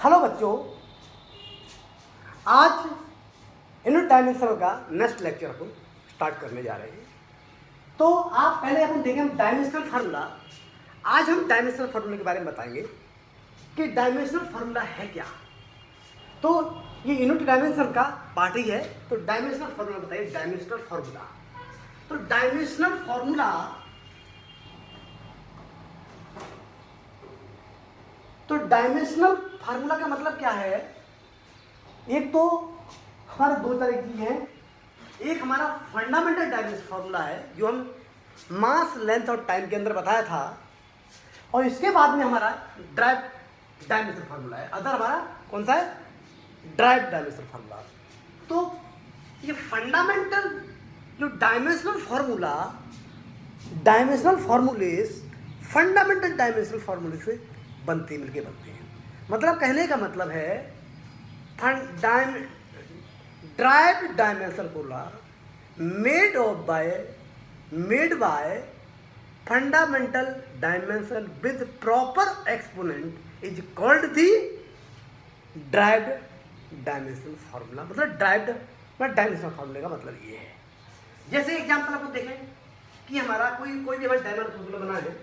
Hello बच्चों, आज unit dimensional का नेक्स्ट लेक्चर अपन स्टार्ट करने जा रहे हैं। तो आप पहले अपन देखें डायमेंशनल फार्मूला। आज हम डायमेंशनल फार्मूला के बारे में बताएंगे कि डायमेंशनल फार्मूला है क्या। तो ये यूनिट डायमेंशन का पार्ट ही है। तो डायमेंशनल फार्मूला बताइए। डायमेंशनल फार्मूला, तो डायमेंशनल फार्मूला, तो डायमेंशनल फार्मूला का मतलब क्या है। एक तो हमारे दो तरह की है। एक हमारा फंडामेंटल डायमेंशनल फार्मूला है जो हम मास, लेंथ और टाइम के अंदर बताया था, और इसके बाद में हमारा ड्राइव डायमेंशनल फार्मूला है। अदर हमारा कौन सा है? Drive dimensional formula. तो ये फंडामेंटल जो dimensional formula, dimensional formulas fundamental dimensional फार्मूले से बनते मिलके बनते हैं। मतलब कहने का मतलब है drive dimensional formula made by fundamental dimension with proper exponent is called the derived dimensional formula. मतलब ड्राइव्ड डायमेंशनल फार्मूले का मतलब ये है। जैसे एग्जांपल आपको देखें कि हमारा कोई भी हमारा डायमेंशनल फार्मूला बना है।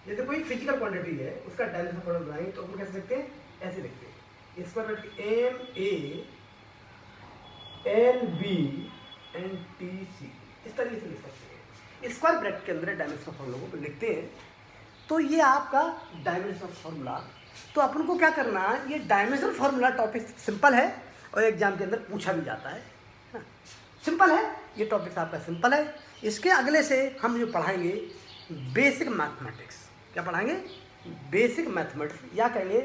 जैसे कोई फिजिकल क्वांटिटी है, उसका डायमेंशनल फार्मूला बनाएंगे तो अपन कैसे लिखते हैं? ऐसे लिखते हैं, square bracket M A N B N T C, इस तरीके से लिख सकते हैं। स्क्वायर ब्रैकेट के अंदर डायमेंशनल फार्मूला को लिखते हैं। तो ये आपका डायमेंशनल फार्मूला। तो अपन को क्या करना है, ये डायमेंशनल फार्मूला टॉपिक सिंपल है और एग्जाम के अंदर पूछा भी जाता है ना। सिंपल है, ये टॉपिक आपका सिंपल है। इसके अगले से हम जो पढ़ाएंगे बेसिक मैथमेटिक्स। क्या पढ़ाएंगे? बेसिक मैथमेटिक्स, या कहेंगे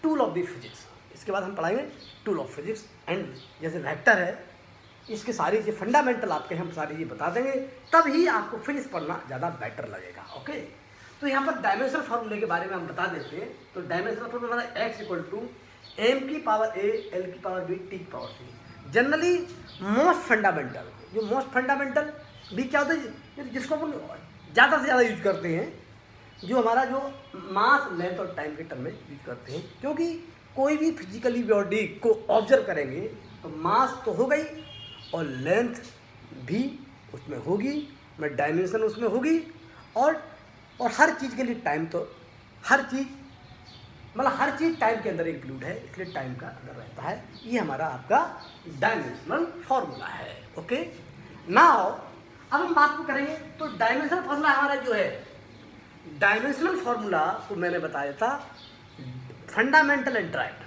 टूल ऑफ द फिजिक्स। इसके बाद हम पढ़ाएंगे टूल ऑफ फिजिक्स एंड जैसे वेक्टर है, इसके सारी जो फंडामेंटल आपके हम सारी ये बता देंगे, तब ही आपको फिजिक्स पढ़ना ज़्यादा बेटर लगेगा। ओके, तो यहाँ पर डायमेंशनल फार्मूले के बारे में हम बता देते हैं। तो dimensional formula X equal to M की पावर ए एल की पावर बी टी की power C. Generally most fundamental, जो मोस्ट फंडामेंटल भी क्या होता है, जिसको अपन ज़्यादा से ज़्यादा यूज करते हैं, जो हमारा जो मास, लेंथ और टाइम के टर्म में यूज करते हैं। क्योंकि कोई भी फिजिकली बॉडी को ऑब्जर्व करेंगे तो मास तो हो गई और लेंथ भी उसमें होगी, में डायमेंशन उसमें होगी, और हर चीज़ के लिए टाइम, तो हर चीज़ मतलब हर चीज़ टाइम के अंदर इंक्लूड है, इसलिए टाइम का अंदर रहता है। ये हमारा आपका डायमेंशनल फार्मूला है। ओके, नाउ अब हम बात को करेंगे। तो डायमेंशनल फार्मूला हमारा जो है, डायमेंशनल फार्मूला को मैंने बताया था फंडामेंटल एंड ड्राइव्ड।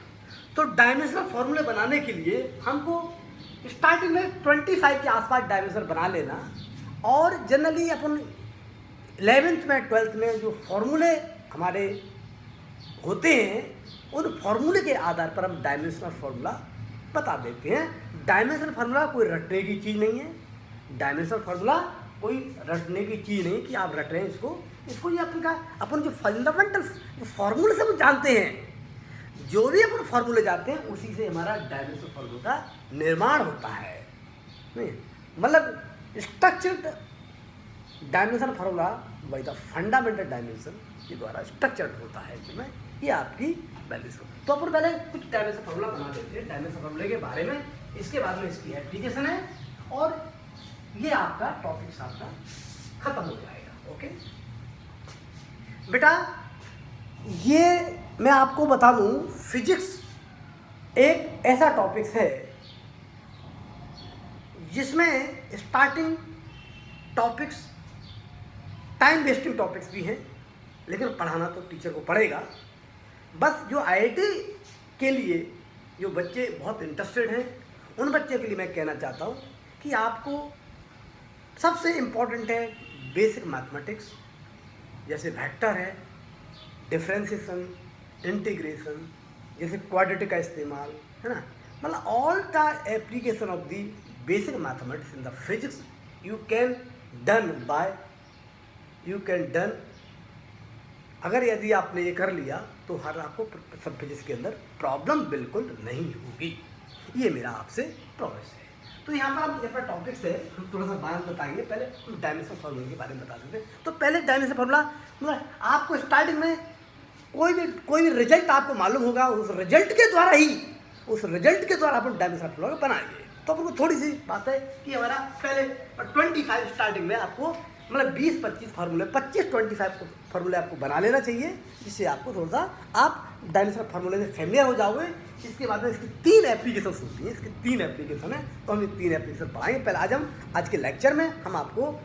तो डायमेंशनल फार्मूले बनाने के लिए हमको स्टार्टिंग में 25 के आसपास डायमेंशन बना लेना, और जनरली अपन 11th में 12th में जो फार्मूले हमारे होते हैं, उन फार्मूले के आधार पर हम डायमेंशनल फार्मूला बता देते हैं। डायमेंशनल फार्मूला कोई रटने की चीज़ नहीं है। डायमेंशनल फार्मूला कोई रटने की चीज़ नहीं कि आप रट रहे हैं इसको ये अपन जो फंडामेंटल जो फार्मूले से हम जानते हैं, जो भी अपन फार्मूले जानते हैं, उसी से हमारा डायमेंशनल फार्मूला का निर्माण होता है। नहीं, मतलब structured dimensional formula by the fundamental dimension के द्वारा स्ट्रक्चर्ड होता है। कि मैं ये आपकी वैल्यूज। तो अपन पहले कुछ डायमेंशनल फार्मूला बना देते हैं डायमेंशनल फार्मूले के बारे में। इसके बाद में इसकी एप्लीकेशन है, और ये आपका टॉपिक आपका खत्म हो जाएगा। ओके बेटा, ये मैं आपको बता दूं, फिजिक्स एक ऐसा टॉपिक है जिसमें starting topics time wasting topics भी हैं, लेकिन पढ़ाना तो टीचर को पड़ेगा। बस जो आईआईटी के लिए जो बच्चे बहुत इंटरेस्टेड हैं, उन बच्चों के लिए मैं कहना चाहता हूँ कि आपको सबसे इम्पोर्टेंट है बेसिक मैथमेटिक्स। जैसे वेक्टर है, डिफरेंशिएशन, इंटीग्रेशन, जैसे क्वाड्रेटिक का इस्तेमाल है ना। मतलब all the application of the basic mathematics in the physics you can done. अगर यदि आपने ये कर लिया तो हर आपको सब फिजिक्स के अंदर प्रॉब्लम बिल्कुल नहीं होगी। ये मेरा आपसे प्रॉमिस है। तो यहाँ पर हम यहाँ पर टॉपिक्स है, हम थोड़ा सा बात बताएंगे। पहले हम डायमेंशनल फार्मूला के बारे में बता देते हैं। तो पहले डायमेंशनल फार्मूला मतलब आपको स्टार्टिंग में कोई भी रिजल्ट आपको मालूम होगा, उस रिजल्ट के द्वारा अपन डायमेंशनल फार्मूला बनाएंगे। तो अपन को थोड़ी सी बात है कि हमारा पहले 25 स्टार्टिंग में आपको मतलब 20-25 फार्मूले 25-25 फार्मूले आपको बना लेना चाहिए, जिससे आपको थोड़ा सा आप डायमेंशनल फार्मूले से फेमिलियर हो जाओगे। इसके बाद में इसकी 3 एप्लीकेशन होती हैं, इसकी 3 एप्लीकेशन है, तो हम ये 3 एप्लीकेशन पढ़ाएंगे। पहले आज के लेक्चर में हम आपको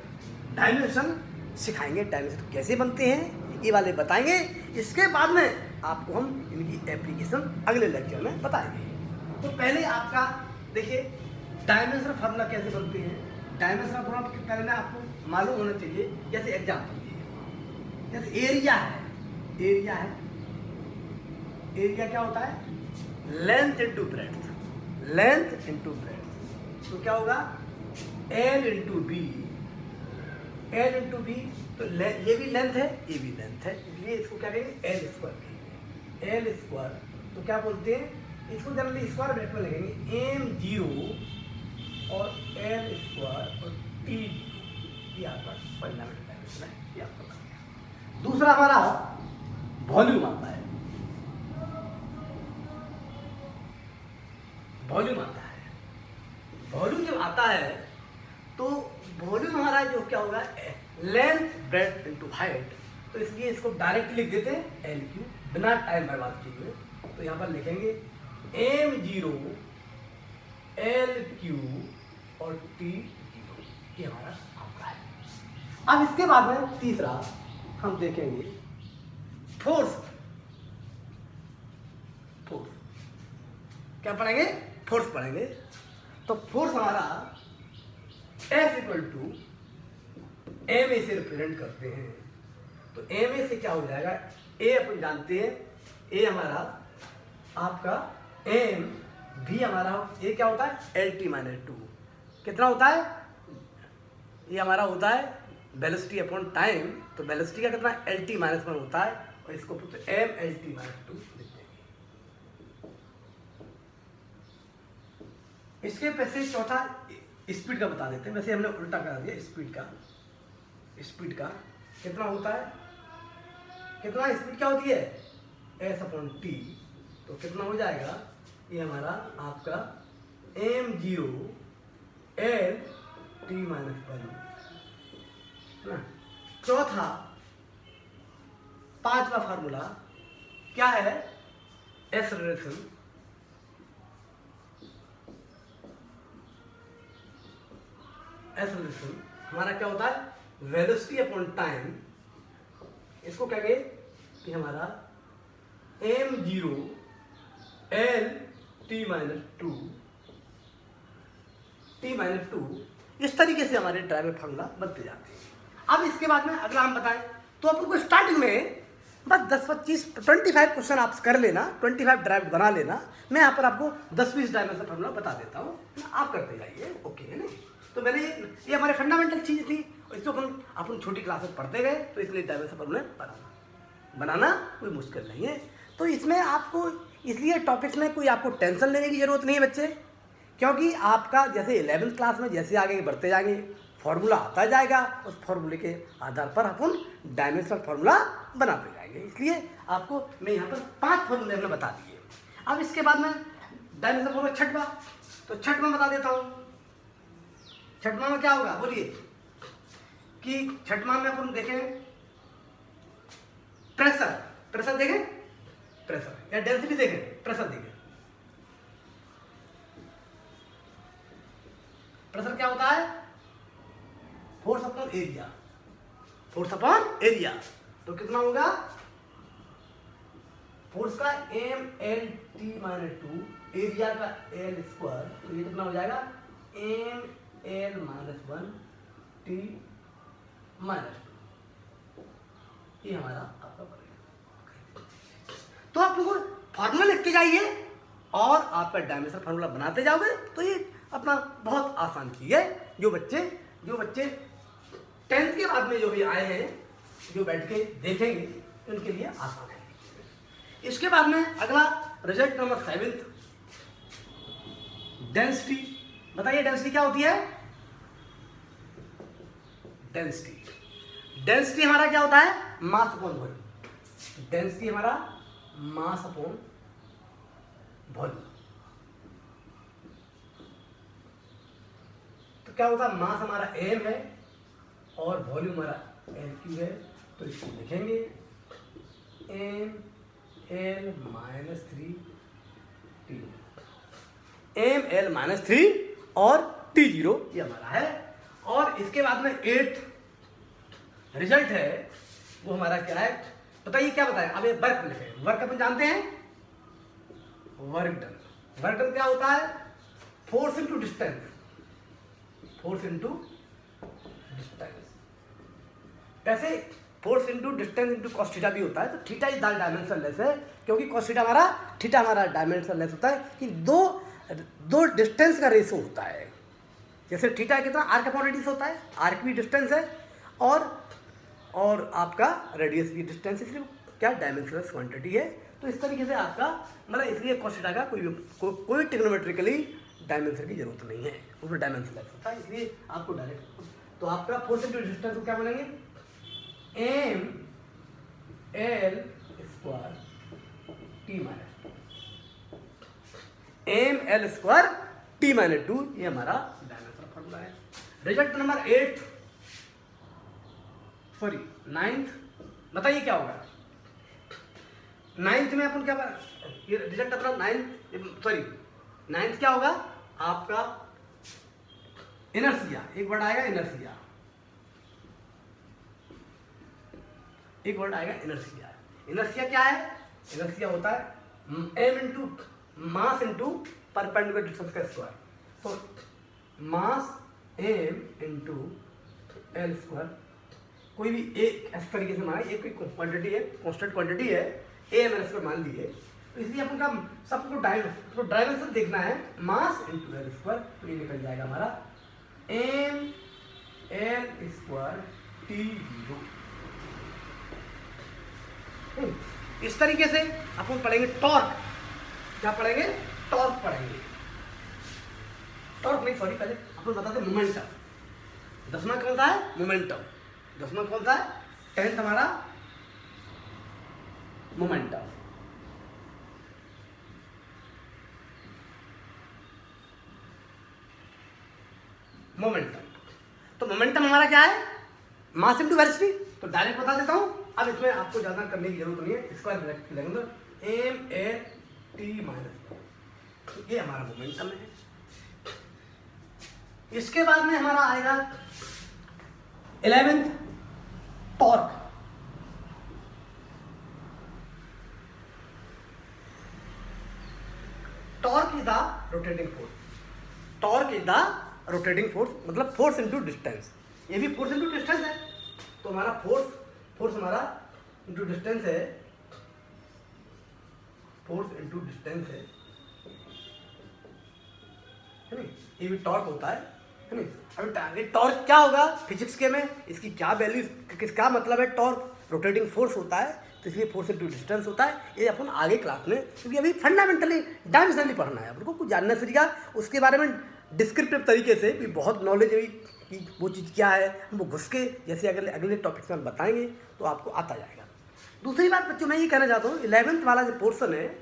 डायमेंशन सिखाएंगे, डायमेंशन कैसे बनते हैं ये वाले बताएंगे। इसके बाद में आपको हम इनकी एप्लीकेशन अगले लेक्चर में बताएंगे। तो पहले आपका देखिए डायमेंशनल फार्मूला कैसे बनते हैं। डायमेंशनल फार्मूला पहले में आपको मालूम होना चाहिए। जैसे एग्जाम्पल दिए, जैसे एरिया क्या होता है, लेंथ इंटू ब्रेड्थ, तो क्या होगा L इंटू बी, तो ये भी लेंथ है, ये भी लेंथ है, इसलिए इसको क्या कहेंगे L स्क्वायर कहेंगे। L स्क्वायर तो क्या बोलते हैं, इसको जनरली स्क्वायर ब्रैकेट में लिखेंगे M0 और L स्क्वायर और T, ये आपका फंडामेंटल डायमेंशन है, ये आपको पता है। दूसरा हमारा वॉल्यूम आता है, वॉल्यूम जब आता है तो वॉल्यूम हमारा जो क्या होगा लेंथ ब्रेड्थ इनटू हाइट, तो इसलिए इसको डायरेक्ट लिख देते हैं LQ, बिना टाइम बर्बाद किए हुए। तो यहाँ पर लिखेंगे M0 LQ और T0, ये हमारा आपका है। अब इसके बाद में तीसरा हम देखेंगे फोर्स। क्या पढ़ेंगे, फोर्स पढ़ेंगे। तो फोर्स हमारा F equal to M A से रिप्रेजेंट करते हैं। तो एम ए से क्या हो जाएगा, ए अपन जानते हैं, ए हमारा आपका एम भी हमारा ए क्या होता है LT-2, कितना होता है, ये हमारा होता है वेलोसिटी अपॉन टाइम। तो वेलोसिटी का कितना LT-1 होता है, और इसको एम LT-2 लिखते हैं। इसके पैसे चौथा स्पीड का बता देते हैं, वैसे हमने उल्टा करा दिया। स्पीड का कितना होता है, कितना स्पीड क्या होती है S/T, तो कितना हो जाएगा, ये हमारा आपका M0 LT-1 ना। चौथा 5वां फार्मूला क्या है, एक्सेलरेशन। हमारा क्या होता है वेलोसिटी अपॉन टाइम, इसको क्या कहें कि हमारा M0 LT-2 इस तरीके से हमारे ड्राइवर फार्मूला बनते जाते हैं। अब इसके बाद में अगला हम बताएं तो अपन को स्टार्टिंग में बस 10-25 क्वेश्चन आप कर लेना, 25 ड्राइव बना लेना। मैं यहाँ पर आपको 10-20 डायमेंशनल फार्मूला बता देता हूँ, आप करते जाइए, ओके है ना। तो मैंने ये हमारे फंडामेंटल चीज़ थी, इसको अपन छोटी क्लास में पढ़ते गए, तो इसलिए डायमेंशनल फार्मूला बनाना कोई मुश्किल नहीं है। तो इसमें आपको इसलिए टॉपिक्स में कोई आपको टेंशन लेने की ज़रूरत नहीं है बच्चे, क्योंकि आपका जैसे 11th क्लास में जैसे आगे बढ़ते जाएंगे फार्मूला आता जाएगा, उस फार्मूले के आधार पर अपन डायमेंशनल फार्मूला बनाते जाएंगे। इसलिए आपको मैं यहाँ पर 5 फार्मूले हमने बता दिए। अब इसके बाद में डायमेंशनल फार्मूला छठवां, तो छठवां बता देता हूँ। छठवां में क्या होगा बोलिए, कि छठवां में अपन देखें प्रेशर देखें, प्रेशर या डेंसिटी देखें, प्रेशर देखें। प्रेशर क्या होता है, फोर्स अपॉन एरिया। तो कितना होगा, फोर्स का MLT-2, एरिया का L स्क्वायर, तो ये कितना हो जाएगा ML-1 T-2, ये हमारा आपका पड़ेगा। तो आप लोगों फार्मूला लिखते जाइए और आपका डायमेंशनल फार्मूला बनाते जाओगे, तो ये अपना बहुत आसान चीज़ है। जो बच्चे 10th के बाद में जो भी आए हैं, जो बैठ के देखेंगे, उनके लिए आसान है। इसके बाद में अगला रिजल्ट नंबर 7, डेंसिटी। बताइए डेंसिटी क्या होती है, डेंसिटी हमारा क्या होता है, मास अपॉन वॉल्यूम। डेंसिटी हमारा मास अपॉन वॉल्यूम। तो क्या होता है, मास हमारा m है और वॉल्यूम हमारा L³ है, तो इसको लिखेंगे ml-3 और T0 ये हमारा है। और इसके बाद में 8th रिजल्ट है वो हमारा क्या है, बताइए क्या बताएं। अब ये वर्क लिखें, वर्क अपन जानते हैं, वर्क डन। वर्क डन क्या होता है, force into distance, force into distance. कैसे, force into distance into cos theta भी होता है। तो थीटा इज डायमेंशनलेस है, क्योंकि cos थीटा हमारा डायमेंशनलेस होता है कि दो डिस्टेंस का रेशो होता है। जैसे थीटा कितना आर्क अपॉन रेडियस होता है, आर्क भी डिस्टेंस है और आपका रेडियस भी डिस्टेंस, इसलिए क्या डायमेंशनलेस क्वांटिटी है। तो इस तरीके से आपका मतलब इसलिए cos थीटा का कोई ट्रिग्नोमेट्रिकली डायमेंशन की जरूरत नहीं है, वो डायमेंशनलेस होता है, इसलिए आपको डायरेक्ट। तो आपका फोर्स इनटू डिस्टेंस को क्या बोलेंगे, ml² T-2 ये हमारा डायमेंशन फॉर्मूला है। रिजल्ट नंबर 9th बताइए क्या होगा। 9th में अपन क्या, ये रिजल्ट अपना 9th क्या होगा आपका, इनर्शिया। एक वर्ड आएगा इनर्शिया, एक वर्ड आएगा इनर्शिया। इनर्शिया क्या है, इनर्शिया होता है m into mass into perpendicular distance का स्क्वायर। तो मास m इंटू L², कोई भी एक इस तरीके से माना, एक कोई क्वांटिटी है, कांस्टेंट क्वांटिटी है, AML² मान लीजिए। तो इसलिए अपन का सबको डायमेंशन देखना है, मास इंटू L², तो ये निकल जाएगा हमारा ml² T0। इस तरीके से अपन पढ़ेंगे टॉर्क। क्या पढ़ेंगे, टॉर्क पढ़ेंगे। टॉर्क नहीं, सॉरी, पहले अपन बताते मोमेंटम। 10वां कौन सा है, मोमेंटम। 10वां कौन सा है, 10th हमारा मोमेंटम। मोमेंटम, तो मोमेंटम हमारा क्या है, मास इनटू वेलोसिटी। तो डायरेक्ट बता देता हूं, अब इसमें आपको ज्यादा करने की जरूरत नहीं है, स्क्वायर ब्रैकेट लगेंगे m-a-t-, ये हमारा मोमेंटम है। इसके बाद में हमारा आएगा 11th torque. Torque is the rotating force, torque is the rotating force, मतलब फोर्स इनटू डिस्टेंस। ये भी फोर्स इनटू डिस्टेंस है। तो हमारा फोर्स हमारा इनटू डिस्टेंस है, फोर्स इनटू डिस्टेंस है नहीं, ये भी टॉर्क होता है नहीं। अभी टॉर्क क्या होगा फिजिक्स के में, इसकी क्या वैल्यू, किसका मतलब है, टॉर्क रोटेटिंग फोर्स होता है, तो इसलिए फोर्स इनटू डिस्टेंस होता है। ये अपन आगे क्लास में, क्योंकि अभी फंडामेंटली डायमेंशनली पढ़ना है, अपन को कुछ जानना सीखेगा उसके बारे में डिस्क्रिप्टिव तरीके से भी बहुत नॉलेज है कि वो चीज़ क्या है, हम वो घुस के जैसे अगले टॉपिक्स में बताएंगे तो आपको आता जाएगा। दूसरी बात बच्चों मैं ये कहना चाहता हूँ, 11th वाला जो पोर्शन है,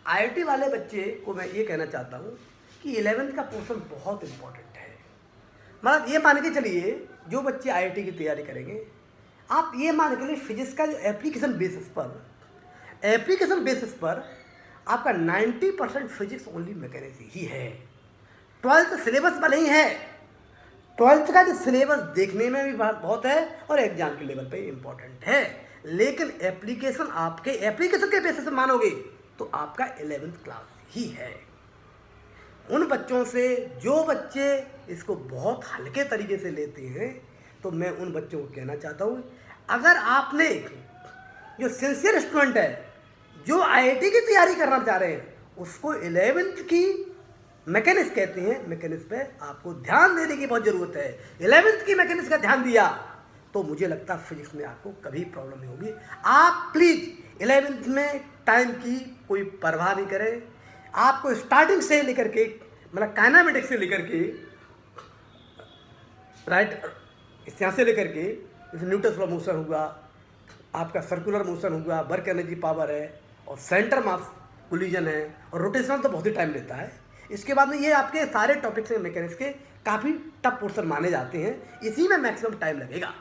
IIT वाले बच्चे को मैं ये कहना चाहता हूँ कि 11th का पोर्शन बहुत इंपॉर्टेंट है। मतलब ये मान के चलिए जो बच्चे IIT की तैयारी करेंगे, आप ये मान के लिए फिजिक्स का जो एप्लीकेशन बेसिस पर आपका 90% फिजिक्स ओनली मैकेनिक्स ही है। 12th सिलेबस भले ही है, 12th का जो सिलेबस देखने में भी बहुत है और एग्जाम के लेवल पे इम्पोर्टेंट है, लेकिन एप्लीकेशन आपके एप्लीकेशन के बेसिस पर मानोगे तो आपका 11th क्लास ही है। उन बच्चों से जो बच्चे इसको बहुत हल्के तरीके से लेते हैं, तो मैं उन बच्चों को कहना चाहता हूँ, अगर आपने जो सिंसियर स्टूडेंट है, जो IIT की तैयारी करना चाह रहे हैं, उसको 11th की मैकेनिक्स कहते हैं, मैकेनिक्स पे आपको ध्यान देने की बहुत ज़रूरत है। 11th की मैकेनिक्स का ध्यान दिया तो मुझे लगता है फिजिक्स में आपको कभी प्रॉब्लम नहीं होगी। आप प्लीज़ 11th में टाइम की कोई परवाह नहीं करें। आपको स्टार्टिंग से लेकर के, मतलब काइनेमेटिक्स से लेकर के, राइट, यहाँ से लेकर के जैसे न्यूटन लॉ ऑफ मोशन हुआ, आपका सर्कुलर मोशन हुआ, वर्क एनर्जी पावर है, और सेंटर मास कोलिजन है, और रोटेशन तो बहुत ही टाइम लेता है। इसके बाद में ये आपके सारे टॉपिक्स हैं मैकेनिक्स के, काफ़ी टफ पोर्शन माने जाते हैं, इसी में मैक्सिमम टाइम लगेगा,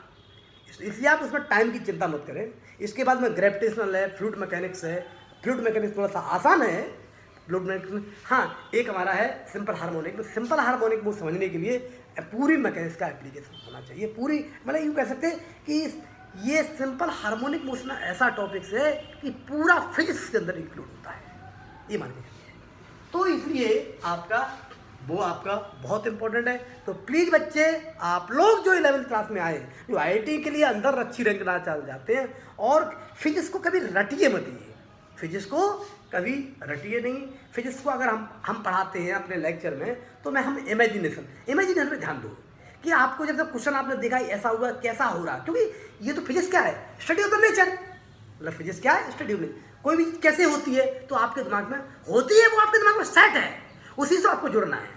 इसलिए आप उसमें टाइम की चिंता मत करें। इसके बाद में ग्रेविटेशनल है, फ्लूइड मैकेनिक्स है। फ्लूइड मैकेनिक्स थोड़ा सा आसान है फ्लूइड मैकेनिक्स में। हाँ, एक हमारा है सिंपल हार्मोनिक। तो सिंपल हार्मोनिक को समझने के लिए पूरी मैकेनिक्स का एप्लीकेशन होना चाहिए, पूरी, मतलब यूँ कह सकते हैं कि ये सिंपल हार्मोनिक मोशन ऐसा टॉपिक्स है कि पूरा फिजिक्स के अंदर इंक्लूड होता है, ये मान के चलिए। तो इसलिए आपका बहुत इंपॉर्टेंट है। तो प्लीज़ बच्चे, आप लोग जो 11th क्लास में आए, जो IIT के लिए अंदर अच्छी रैंक ला जाते हैं, और फिजिक्स को कभी रटिए मत, फिजिक्स को कभी रटिए नहीं। फिजिक्स को अगर हम पढ़ाते हैं अपने लेक्चर में, तो हम इमेजिनेशन पे ध्यान दो कि आपको जब क्वेश्चन आपने देखा ऐसा हुआ, कैसा हो रहा, क्योंकि ये तो फिजिक्स क्या है, स्टडी ऑफ द नेचर, मतलब फिजिक्स क्या है, स्टडी ऑफ नेचर। कोई भी कैसे होती है तो आपके दिमाग में होती है, वो आपके दिमाग में सेट है, उसी से आपको जुड़ना है।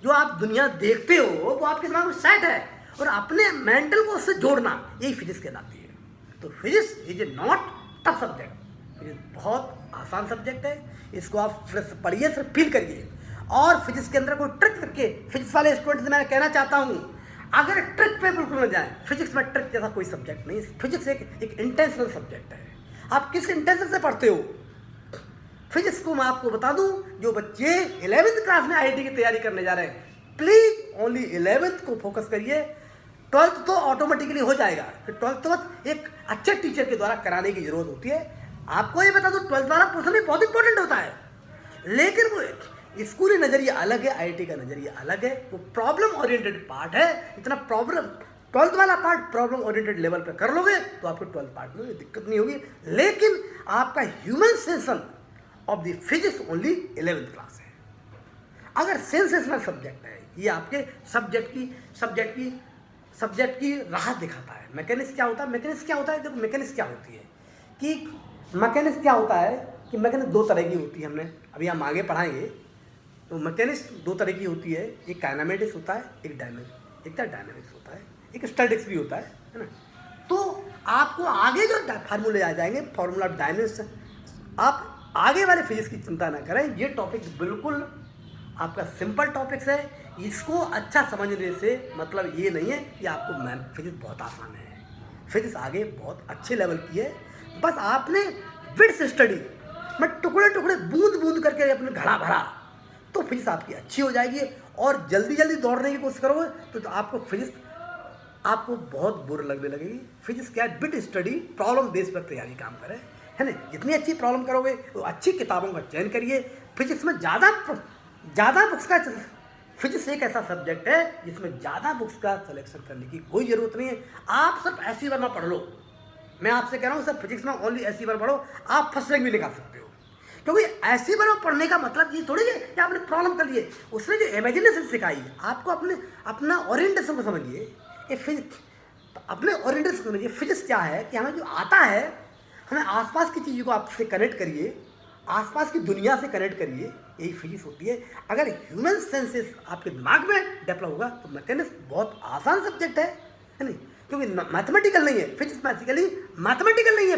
जो आप दुनिया देखते हो वो आपके दिमाग में सेट है, और अपने मेंटल को उससे जोड़ना, यही फिजिक्स कहलाती है। तो physics is a not tough subject, physics बहुत आसान सब्जेक्ट है। इसको आप पढ़िए, सिर्फ फील करिए। और फिजिक्स के अंदर कोई ट्रिक करके, फिजिक्स वाले स्टूडेंट से मैं कहना चाहता हूँ, अगर ट्रिक पे बिल्कुल न जाए, फिजिक्स में ट्रिक जैसा कोई सब्जेक्ट नहीं। फिजिक्स एक इंटेंशनल सब्जेक्ट है। आप किस इंटेंशन से पढ़ते हो फिजिक्स को, मैं आपको बता दूं, जो बच्चे 11th क्लास में IIT की तैयारी करने जा रहे हैं, प्लीज ओनली 11th को फोकस करिए। 12th तो ऑटोमेटिकली हो जाएगा, फिर 12th तो बस एक अच्छे टीचर के द्वारा कराने की जरूरत होती है। आपको ये बता दूं, 12th वाला पोर्शन भी बहुत इंपॉर्टेंट होता है, लेकिन वो स्कूली नज़रिया अलग है, IIT का नज़रिया अलग है। वो प्रॉब्लम ओरिएंटेड पार्ट है। इतना प्रॉब्लम 12th वाला पार्ट प्रॉब्लम ओरिएंटेड लेवल पे कर लोगे तो आपको 12th पार्ट में दिक्कत नहीं होगी। लेकिन आपका human sanction of the physics only 11th class है। अगर सेंसेशनल सब्जेक्ट है, ये आपके सब्जेक्ट की राह दिखाता है। मैकेनिक्स क्या होता है, देखो मैकेनिक्स क्या होती है कि मैकेनिक्स दो तरह की होती है। हमने अभी हम आगे पढ़ाएंगे। तो मैकेनिक्स दो तरह की होती है, एक काइनेमेटिक्स होता है, एक डायनामिक्स होता है, एक स्टैटिक्स भी होता है ना। तो आपको आगे जो फार्मूले आ जाएंगे, फार्मूला डायनामिक्स, आप आगे वाले फिजिक्स की चिंता ना करें। ये टॉपिक बिल्कुल आपका सिंपल टॉपिक्स है। इसको अच्छा समझने से मतलब ये नहीं है कि आपको फिजिक्स बहुत आसान है। फिजिक्स आगे बहुत अच्छे लेवल की है। बस आपने विड्थ स्टडी में टुकड़े बूंद बूंद करके अपने घड़ा भरा तो फिजिक्स आपकी अच्छी हो जाएगी। और जल्दी दौड़ने की कोशिश करोगे तो आपको फिजिक्स आपको बहुत बुरी लगने लगेगी। फिजिक्स क्या है, बिट स्टडी, प्रॉब्लम बेस पर तैयारी काम करे, है ना। जितनी अच्छी प्रॉब्लम करोगे तो अच्छी किताबों का चयन करिए। फिजिक्स में ज़्यादा बुक्स का, फिजिक्स एक ऐसा सब्जेक्ट है जिसमें ज़्यादा बुक्स का सिलेक्शन करने की कोई ज़रूरत नहीं है। आप सिर्फ ऐसी वर्मा पढ़ लो। मैं आपसे कह रहा हूँ, सर फिजिक्स में ओनली ऐसी वर्मा पढ़ो, आप फर्स्ट रैंक भी निकाल सकते हो। क्योंकि ऐसी वर्मा पढ़ने का मतलब ये थोड़ी है कि आपने प्रॉब्लम कर लिए, उसने जो इमेजिनेशन सिखाई, आपको अपना ओरिएंटेशन को समझिए कि फिजिक्स, अपने ओरिएंटेशन समझिए। फिजिक्स क्या है कि हमें जो आता है, हमें आसपास की चीज़ों को आपसे कनेक्ट करिए, आसपास की दुनिया से कनेक्ट करिए, यही फिजिक्स होती है। अगर ह्यूमन सेंसेस आपके दिमाग में डेवलप होगा तो मैकेनिक्स बहुत आसान सब्जेक्ट है नहीं, क्योंकि मैथमेटिकल नहीं है फिजिक्स, मैथमेटिकल नहीं है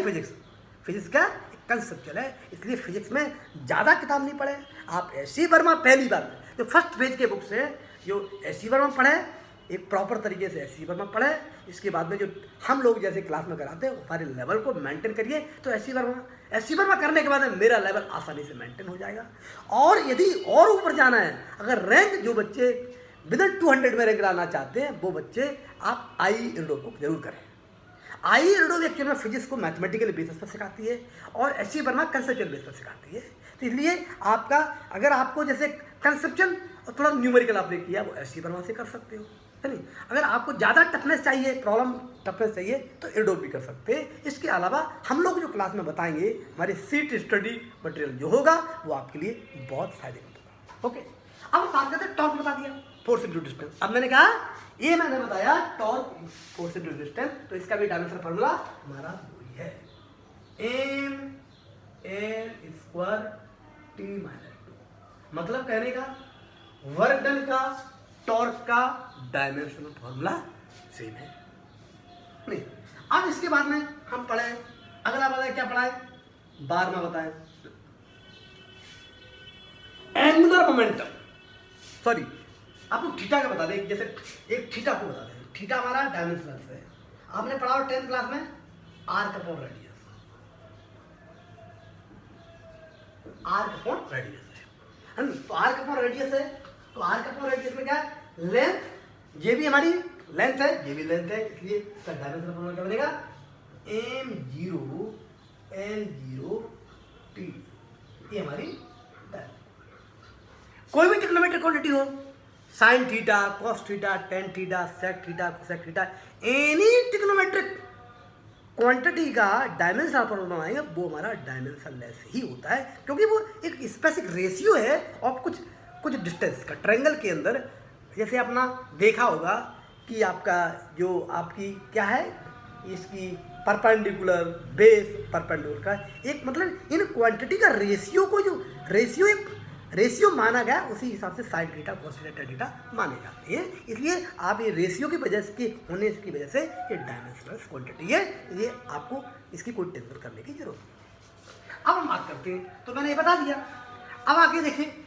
फिजिक्स का कंसेप्चुअल है। इसलिए फिजिक्स में ज़्यादा किताब नहीं पढ़े आप। एस.सी. वर्मा पहली बात जो फर्स्ट पेज के बुक्स हैं, जो एस.सी. वर्मा पढ़े, एक प्रॉपर तरीके से एस.सी. वर्मा पढ़े। इसके बाद में जो हम लोग जैसे क्लास में कराते हैं, हमारे लेवल को मेंटेन करिए। तो एस.सी. वर्मा करने के बाद मेरा लेवल आसानी से मेंटेन हो जाएगा। और यदि और ऊपर जाना है, अगर रैंक जो बच्चे विदिन 200 में रैंक लाना चाहते हैं, वो बच्चे आप IIRDO को जरूर करें। IIRDO एक्चुअली में फिजिक्स को मैथमेटिकल बेसिस पर सिखाती है और एस.सी. वर्मा कंसेप्चुअल बेस पर सिखाती है। तो इसलिए आपका, अगर आपको जैसे कंसेप्चुअल और थोड़ा न्यूमेरिकल आपने किया, वो एस.सी. वर्मा से कर सकते हो, है नहीं। अगर आपको ज़्यादा टफनेस चाहिए, प्रॉब्लम टफनेस चाहिए, तो IIRDO भी कर सकते हैं। इसके अलावा हम लोग जो क्लास में बताएंगे, हमारे सीट स्टडी मटेरियल जो होगा वो आपके लिए बहुत फायदेमंद होगा। ओके, अब हम बात करते हैं टॉर्क बता दिया, फोर्स इनटू डिस्टेंस। अब मैंने कहा, ये मैंने बताया टॉर्क फोर्स इनटू डिस्टेंस, तो इसका भी डायमेंशनल फार्मूला हमारा वही है, mL² T-2। मतलब कहने का वर्क डन का, टॉर्क का डायमेंशनल फार्मूला सेम है नहीं। अब इसके बाद में हम पढ़े। अगला बताए क्या पढ़ा है, 12वां बताए एंगुलर मोमेंटम। सॉरी, आपको थीटा का बता दें, जैसे एक थीटा को बता दें। थीटा हमारा डायमेंशनल है, आपने पढ़ा हो 10th क्लास में arc upon radius. Arc upon radius है, तो आर्क अपॉन रेडियस है, तो आर्क अपॉन रेडियस में क्या है, लेंथ, ये भी हमारी लेंथ है, ये भी लेंथ है, इसलिए इसका डायमेंशन फॉर्मूला क्या बनेगा, m0 L0 t। ये हमारी कोई भी ट्रिग्नोमेट्रिक क्वांटिटी हो, sine theta, cos theta, tan theta, sec theta, cosec theta, any trigonometric quantity का डायमेंशन पर बनाएंगे वो हमारा डायमेंशनलेस ही होता है, क्योंकि वो एक स्पेसिफिक रेशियो है और कुछ डिस्टेंस का। ट्रायंगल के अंदर जैसे अपना देखा होगा कि आपका जो आपकी क्या है, इसकी परपेंडिकुलर बेस परपेंडिकुलर का एक मतलब इन क्वांटिटी का रेशियो को, जो रेशियो माना गया उसी हिसाब से sign theta, cos theta, tan theta माने जाते हैं। इसलिए आप ये रेशियो की वजह से होने की वजह से ये डायमेंशनलेस क्वांटिटी है, ये आपको इसकी कोई टेंशन करने की जरूरत नहीं। अब हम बात करते हैं, तो मैंने ये बता दिया। अब आगे देखिए,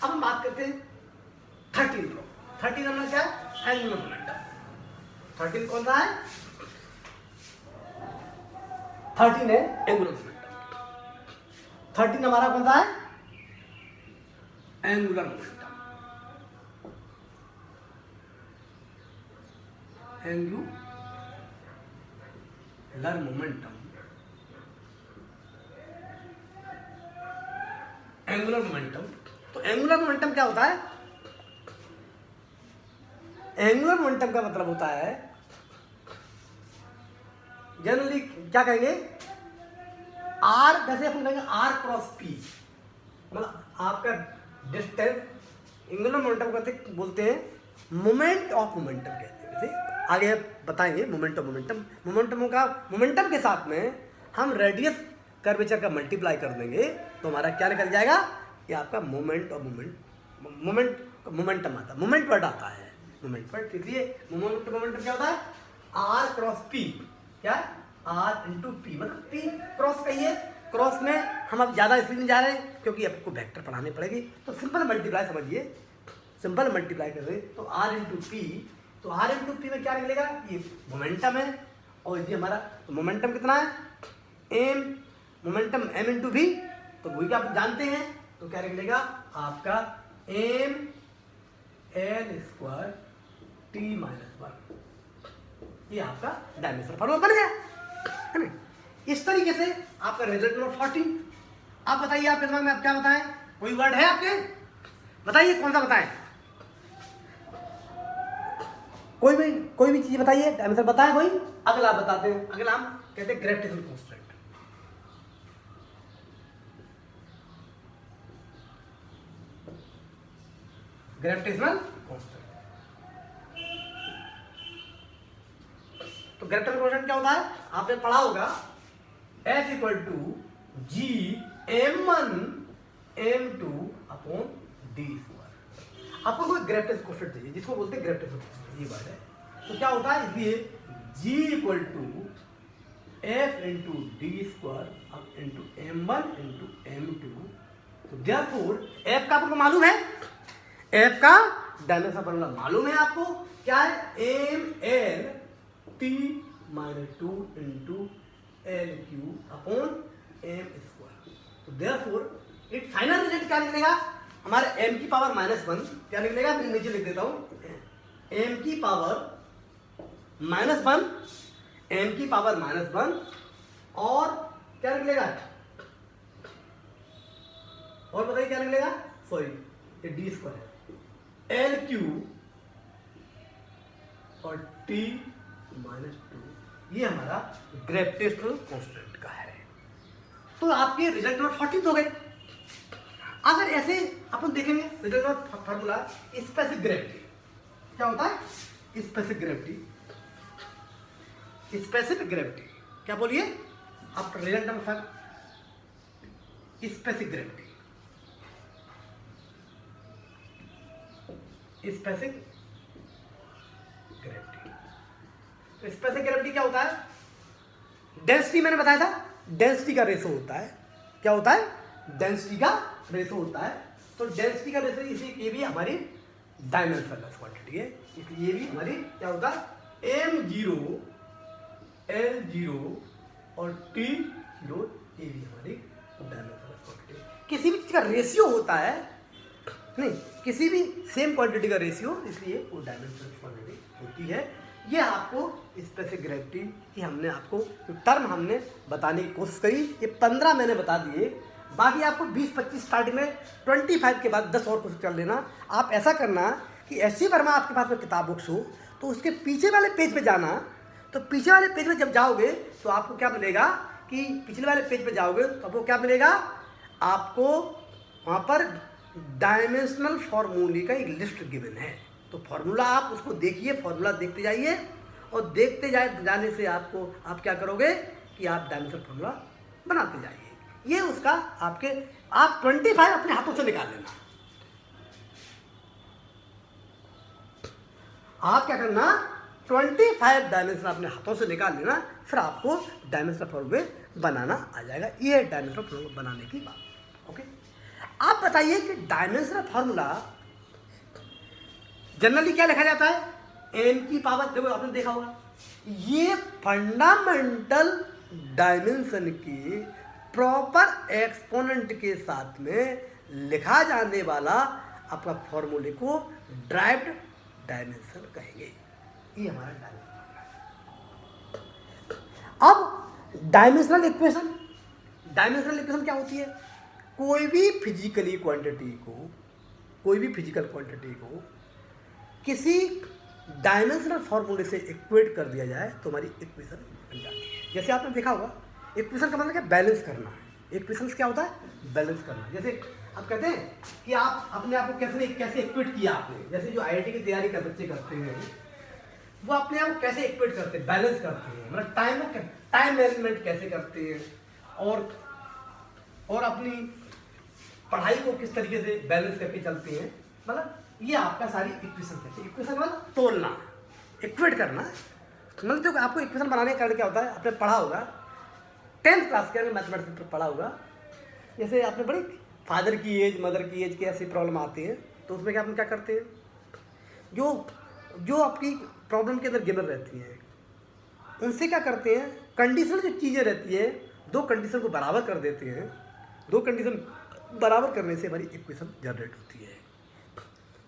अब हम बात करते हैं 13 को। 13 नंबर क्या है, एंगुलर मोमेंटम। 13 कौन सा है, 13 है एंगुलर मोमेंटम। 13 हमारा कौन सा है, angular momentum. Angular momentum, angular momentum. तो एंगुलर मोमेंटम क्या होता है, एंगुलर मोमेंटम का मतलब होता है जनरली क्या कहेंगे, आर, जैसे अपन कहेंगे आर क्रॉस पी, मतलब आपका डिस्टेंस। एंगुलर मोमेंटम कहते बोलते हैं मोमेंट ऑफ मोमेंटम कहते हैं। जैसे आगे बताएंगे मोमेंट ऑफ मोमेंटम। मोमेंटम के साथ में हम रेडियस कर्वेचर का मल्टीप्लाई कर देंगे तो हमारा क्या निकल जाएगा, ये आपका मोमेंट ऑफ मोमेंटम आता है, मोमेंट वर्ड आता है मोमेंट वर्ड। इसलिए मोमेंटम क्या होता है, आर क्रॉस पी, क्या आर इंटू पी, मतलब पी क्रॉस कहिए। क्रॉस में हम अब ज़्यादा इसलिए नहीं जा रहे हैं क्योंकि आपको वेक्टर पढ़ाने पड़ेगी, तो सिंपल मल्टीप्लाई समझिए, सिंपल मल्टीप्लाई कर रहे तो आर इंटू पी, तो आर इंटू पी में क्या निकलेगा, ये मोमेंटम है और ये हमारा तो मोमेंटम कितना है, एम, मोमेंटम एम इंटू भी, तो वही क्या आप जानते हैं, तो क्या निकलेगा आपका M L square T minus 1। ये आपका डायमेंशन फॉर्मूला बन गया है ना। इस तरीके से आपका रिजल्ट नंबर 14। आप बताइए, आपके दिमाग में आप क्या बताएं, कोई वर्ड है आपके, बताइए कौन सा बताएं, कोई भी चीज बताइए, डायमेंशन बताएं कोई। अगला बताते हैं, अगला हम कहते हैं ग्रेविटेशनल कांस्टेंट। ग्रेविटेशनल कांस्टेंट, तो ग्रेविटेशनल कांस्टेंट क्या होता है, आपने पढ़ा होगा F equal to G m1 m2 upon D square. आपको कोई ग्रेविटेशनल कांस्टेंट चाहिए जिसको बोलते हैं ग्रेविटेशनल कांस्टेंट, ये बात है। तो क्या होता है, इसलिए g equal to f into D square into m1 into m2। तो देयरफॉर f का आपको मालूम है, f का डायमेंशन फॉर्मूला मालूम है आपको, क्या है, m l t minus 2 into L Q upon M square. तो देयरफॉर इट फाइनल रिजल्ट क्या निकलेगा, हमारे m की पावर -1 क्या निकलेगा, मैं नीचे लिख देता हूं, m की पावर -1, m की पावर -1 और क्या निकलेगा, और बताइए क्या निकलेगा, सॉरी ये डी स्क्वायर एल क्यू और टी माइनस 2, ये हमारा ग्रेविटेशनल कांस्टेंट का है। तो आपके रिजल्ट नंबर 14 हो गए। अगर ऐसे अपन देखेंगे result number formula, specific gravity क्या होता है, स्पेसिफिक ग्रेविटी, स्पेसिफिक ग्रेविटी क्या बोलिए आप, result number 5 specific gravity, specific gravity. तो स्पेसिफिक ग्रेविटी क्या होता है, डेंसिटी मैंने बताया था, डेंसिटी का रेशो होता है, क्या होता है, डेंसिटी का रेशो होता है। तो डेंसिटी का रेशो इसी, ये भी हमारी डायमेंशनलेस क्वांटिटी है, इसलिए ये भी हमारी क्या होता है, m0 L0 और T0, ये भी हमारी डायमेंशनलेस क्वांटिटी। किसी भी चीज का रेशियो होता है, नहीं किसी भी सेम क्वांटिटी का रेशियो, इसलिए वो डायमेंशनलेस क्वांटिटी होती है। ये आपको स्पेसिफिक ग्रेविटी की हमने आपको जो टर्म हमने बताने की कोशिश करी, ये 15 मैंने बता दिए, बाकी आपको 20-25 स्टार्टिंग में, 25 के बाद 10 और कोशिश कर लेना। आप ऐसा करना कि ऐसी वर्मा आपके पास में किताब बुक्स हो तो उसके पीछे वाले पेज पे जाना, तो पीछे वाले पेज में जब जाओगे तो आपको क्या मिलेगा कि पिछले वाले पेज पे जाओगे तो आपको क्या मिलेगा, आपको वहाँ पर डायमेंशनल फार्मूले का एक लिस्ट गिवन है। तो फार्मूला आप उसको देखिए, फार्मूला देखते जाइए, और देखते जाने से आपको आप क्या करोगे कि आप डायमेंशनल फार्मूला बनाते जाइए। ये उसका आपके, आप 25 अपने हाथों से निकाल लेना। आप क्या करना, 25 डायमेंशन अपने हाथों से निकाल लेना, फिर आपको डायमेंशनल फार्मूले बनाना आ जाएगा। ये है डायमेंशनल फार्मूला बनाने की बात। ओके, आप बताइए कि डायमेंशनल फार्मूला जनरली क्या लिखा जाता है, n की पावर, देखो आपने देखा होगा, ये फंडामेंटल डायमेंशन की प्रॉपर एक्सपोनेंट के साथ में लिखा जाने वाला आपका फॉर्मूले को ड्राइव्ड डायमेंशन कहेंगे। ये हमारा डायमेंशन। अब डायमेंशनल इक्वेशन, डायमेंशनल इक्वेशन क्या होती है, कोई भी फिजिकल क्वांटिटी को किसी डायमेंशनल फॉर्मूले से इक्वेट कर दिया जाए तो हमारी इक्वेशन बन जाती है। जैसे आपने देखा होगा, इक्वेशन का मतलब क्या, बैलेंस करना है। इक्वेशन क्या होता है, बैलेंस करना। जैसे आप कहते हैं कि आप अपने आप को कैसे इक्वेट किया आपने, जैसे जो IIT की तैयारी कर बच्चे करते हैं वो अपने आप को कैसे इक्वेट करते हैं, बैलेंस करते हैं, मतलब टाइम मैनेजमेंट कैसे करते हैं, और अपनी पढ़ाई को किस तरीके से बैलेंस करके चलते हैं, मतलब ये आपका सारी इक्वेशन कहते हैं। इक्वेशन मतलब तोलना, इक्वेट करना। मतलब जो आपको इक्वेशन बनाने का कारण क्या होता है, आपने पढ़ा होगा 10th क्लास के अंदर मैथमेटिक्स में पढ़ा होगा, जैसे आपने बड़ी फादर की एज, मदर की एज की ऐसी प्रॉब्लम आती है, तो उसमें क्या आप क्या करते हैं, जो आपकी प्रॉब्लम के अंदर गिवन रहती हैं उनसे क्या करते हैं, कंडीशन जो चीज़ें रहती है, दो कंडीशन को बराबर कर देते हैं, दो कंडीशन बराबर करने से हमारी इक्वेशन जनरेट होती है।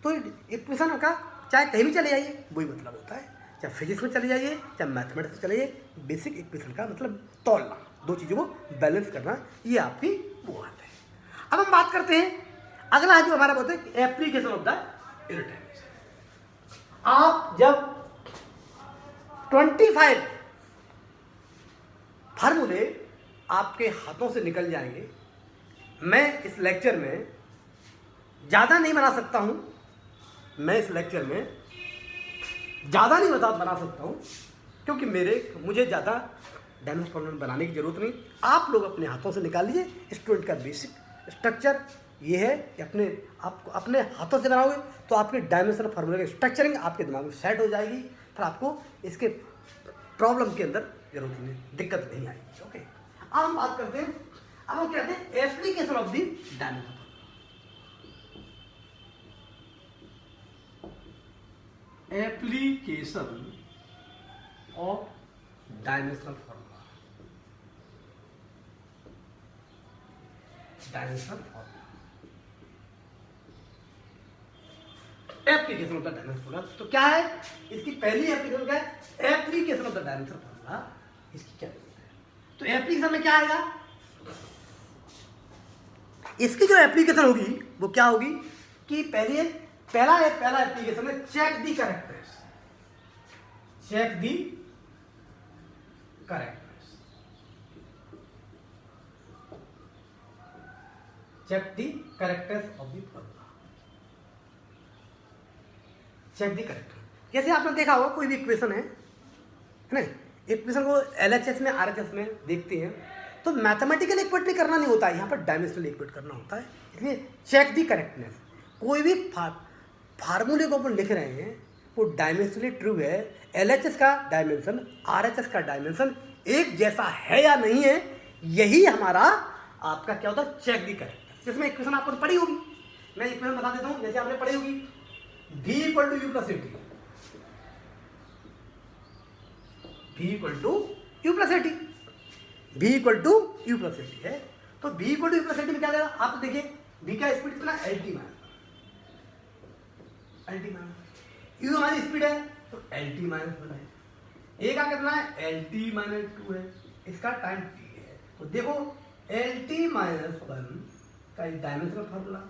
तो इक्वेशन का चाहे कहीं भी चले जाइए वही मतलब होता है, चाहे फिजिक्स में चले जाइए, चाहे मैथमेटिक्स में चले जाइए, बेसिक इक्वेशन का मतलब तोलना, दो चीज़ों को बैलेंस करना, ये आपकी वो बात है। अब हम बात करते हैं अगला जो हमारा बोलते हैं एप्लीकेशन ऑफ द इरेक्टाइल। आप जब 25 फार्मूले आपके हाथों से निकल जाएंगे, मैं इस लेक्चर में ज़्यादा नहीं बना सकता हूं, बना सकता हूं क्योंकि मुझे ज़्यादा डायमेंशनल फॉर्मूला बनाने की जरूरत नहीं। आप लोग अपने हाथों से निकाल लीजिए। स्टूडेंट का बेसिक स्ट्रक्चर ये है कि अपने हाथों से बनाओगे तो आपके डायमेंशनल फार्मूले की स्ट्रक्चरिंग आपके दिमाग में सेट हो जाएगी, फिर आपको इसके प्रॉब्लम के अंदर जरूरत नहीं, दिक्कत नहीं आएगी। ओके, अब हम बात करते हैं, अब हम कहते हैं application of the dimensional. Application of dimensional formula, application of the dimensional formula. तो क्या है इसकी पहली एप्लीकेशन, क्या है, application of the dimensional formula, इसकी क्या जरूरत है। तो एप्लीकेशन में क्या आएगा, इसकी जो एप्लीकेशन होगी वो क्या होगी कि पहला एप्लीकेशन है check the correctness, check the correctness of the formula, check the correctness. जैसे आपने देखा होगा कोई भी इक्वेशन है ना, इक्वेशन को LHS में RHS में देखते हैं तो मैथमेटिकल इक्वेट भी करना नहीं होता है, यहाँ पर डायमेंशनल इक्वेट करना होता है। इसलिए चेक दी करेक्टनेस, कोई भी फार्मूले को अपन लिख रहे हैं वो डायमेंशनली ट्रू है, LHS का डायमेंशन, RHS का डायमेंशन एक जैसा है या नहीं है, यही हमारा आपका क्या होता है, चेक दी करेक्टनेस। जिसमें इक्वेशन आपको पढ़ी होगी, मैं इक्वेशन बता देता हूं, जैसे आपने पढ़ी होगी v equal to U plus AT, v equal to U plus AT, v equal to U plus AT है। तो v equal to U plus AT में क्या देगा, आप देखिए v का स्पीड कितना, एल टी माइनस यू हमारी स्पीड है तो एल टी माइनस वन है, ए का कितना है, एल टी माइनस टू है, इसका टाइम टी है। तो देखो एल टी माइनस वन का dimensional formula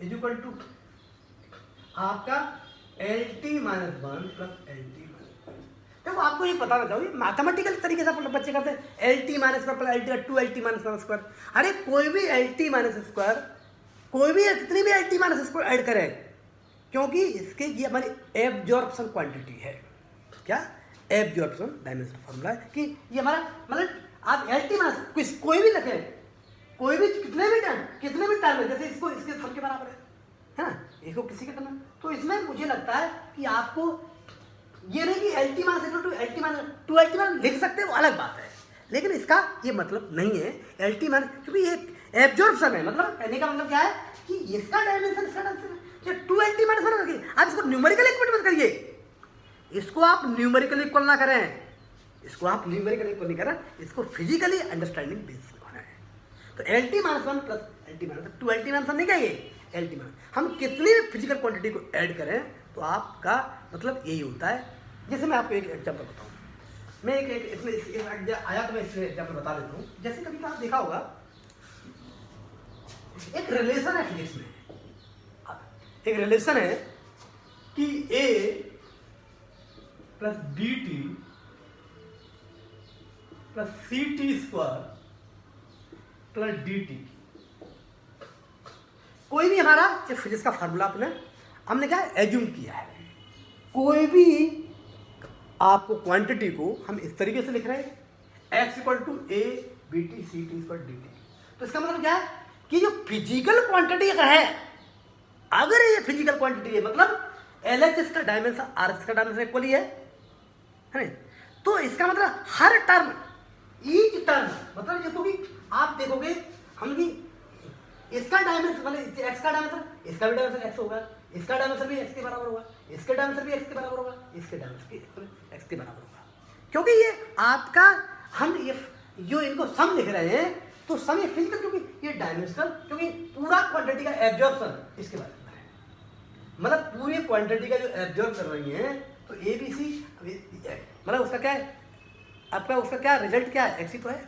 is equal to आपका L T minus one plus L T minus one. देखो आपको ये बताना चाहिए, मैथमेटिकल तरीके से अपन बच्चे करते हैं L T minus square plus L T two L T minus one square. अरे कोई भी एल टी माइनस स्क्वायर, कोई भी कितनी भी L T minus square add करें, क्योंकि इसके ये हमारी एब्जॉर्प्शन क्वांटिटी है। क्या, एब्जॉर्प्शन डायमेंशनल फॉर्मूला है कि ये हमारा मतलब आप एल टी माइनस कोई भी रखें, कोई भी कितने भी टाइम में, जैसे इसको इसके सबके बराबर है ना, इसको किसी के करना, तो इसमें मुझे लगता है कि आपको ये नहीं कि L T minus two L T minus two L T minus लिख सकते हैं, वो अलग बात है, लेकिन इसका ये मतलब नहीं है एल टी माइनस, क्योंकि ये एब्जॉर्प्शन है। मतलब कहने का मतलब क्या है कि इसका डायमेंशन इसका dimension two L T minus one रखिए, आप इसको न्यूमेरिकल इक्वल मत करिए, इसको आप न्यूमेरिकल इक्वल ना करें, इसको आप न्यूमेरिकल इक्वल नहीं करें, इसको फिजिकली अंडरस्टैंडिंग बेसिस बनाना है। तो L T minus one plus L T minus two L T minus one नहीं कहेंगे, एल टी माइनस हम कितनी भी फिजिकल क्वांटिटी को ऐड करें तो आपका मतलब यही होता है। जैसे मैं आपको एक एग्जाम्पल बताऊँ, मैं इसमें आया तो मैं इसमें एग्जाम्पल बता देता हूँ। जैसे कभी आप देखा होगा एक रिलेशन है फिजिक्स में, एक रिलेशन है कि a plus B T plus C T square plus D T, कोई भी हमारा ये फिजिक्स का फार्मूला हमने क्या एज्यूम किया है, कोई भी आपको क्वांटिटी को हम इस तरीके से लिख रहे हैं x equal to A B T C T square D T. तो इसका मतलब क्या है कि जो फिजिकल क्वांटिटी अगर है, अगर ये फिजिकल क्वांटिटी है, मतलब एल एच इसका डायमेंशन आर इसका डायमेंशन इक्वल ही है ना, तो इसका मतलब हर टर्म ईच टर्म मतलब ये, क्योंकि आप देखोगे हम भी इसका डायमेंशन मतलब एक्स का डायमेंशन, इसका भी डायमेंशन एक्स होगा, इसका डायमेंशन भी एक्स के बराबर होगा, इसके डायमेंशन भी एक्स के बराबर होगा, इसके डायमेंशन भी एक्स के बराबर होगा, क्योंकि ये आपका हम ये जो इनको सम लिख रहे हैं तो सम ये फिजिकल, क्योंकि ये डायमेंशनल, क्योंकि पूरा क्वांटिटी का एब्जॉर्प्शन इसके बारे में है, मतलब पूरी क्वांटिटी का जो एब्जॉर्ब कर रही है, तो ए बी सी मतलब उसका क्या है, आपका उसका क्या रिजल्ट क्या है, एक्स ही तो है।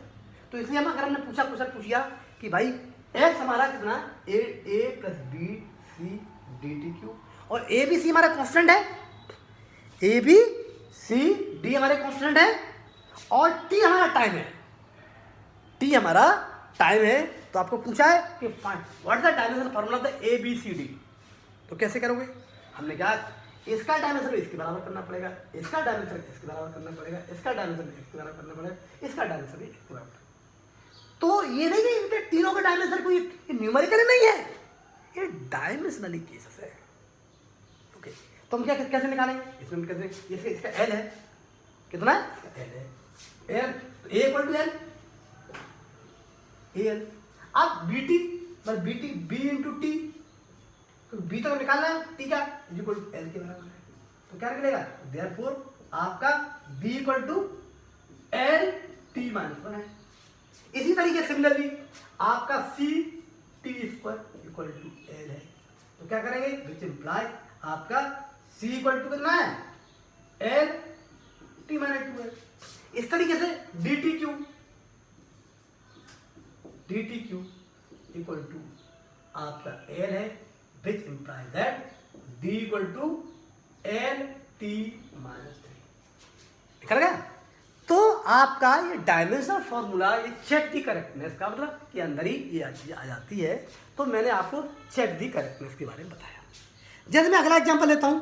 तो इसलिए हम अगर हमने पूछा कि भाई एक्स हमारा कितना, A plus B C D T Q, और ए बी सी हमारा कॉन्स्टेंट है, ए बी सी डी हमारे कॉन्स्टेंट है, और टी हमारा टाइम है, टी हमारा टाइम है। तो आपको पूछा है कि find what is the dimension formula of the A B C D, तो कैसे करोगे, हमने कहा इसका डायमेंशन इसके बराबर करना पड़ेगा, इसका डायमेंशन इसके बराबर करना पड़ेगा, इसका डायमेंशन इसके बराबर करना पड़ेगा, इसका डायमेंशन इसके बराबर। तो ये नहीं कि तीनों का डायमेंशन कोई न्यूमेरिकल नहीं है, ये डायमेंशनली केसेस है। ओके, तो हम क्या कैसे निकालेंगे, इसमें कैसे, इसका एल है कितना है, इसका एल है, L A equal to L, L अब बी टी मतलब B T B into T, तो बी तो निकालना है, टी का इक्वल टू एल के बराबर है, तो क्या निकलेगा, देयरफॉर आपका B equal to L T minus one है। इसी तरीके सिमिलरली आपका C T square equal to L है, तो क्या करेंगे, विच इंप्लाई आपका सी इक्वल टू कितना है, L T minus two L. इस तरीके से D T Q equal to आपका एल है, which imply that D equal to L T minus three. निकल गया। तो आपका ये डायमेंशनल फॉर्मूला, ये चेक दी करेक्टनेस का मतलब कि अंदर ही ये आ जाती है। तो मैंने आपको चेक दी करेक्टनेस के बारे में बताया। जैसे मैं अगला एग्जांपल लेता हूं,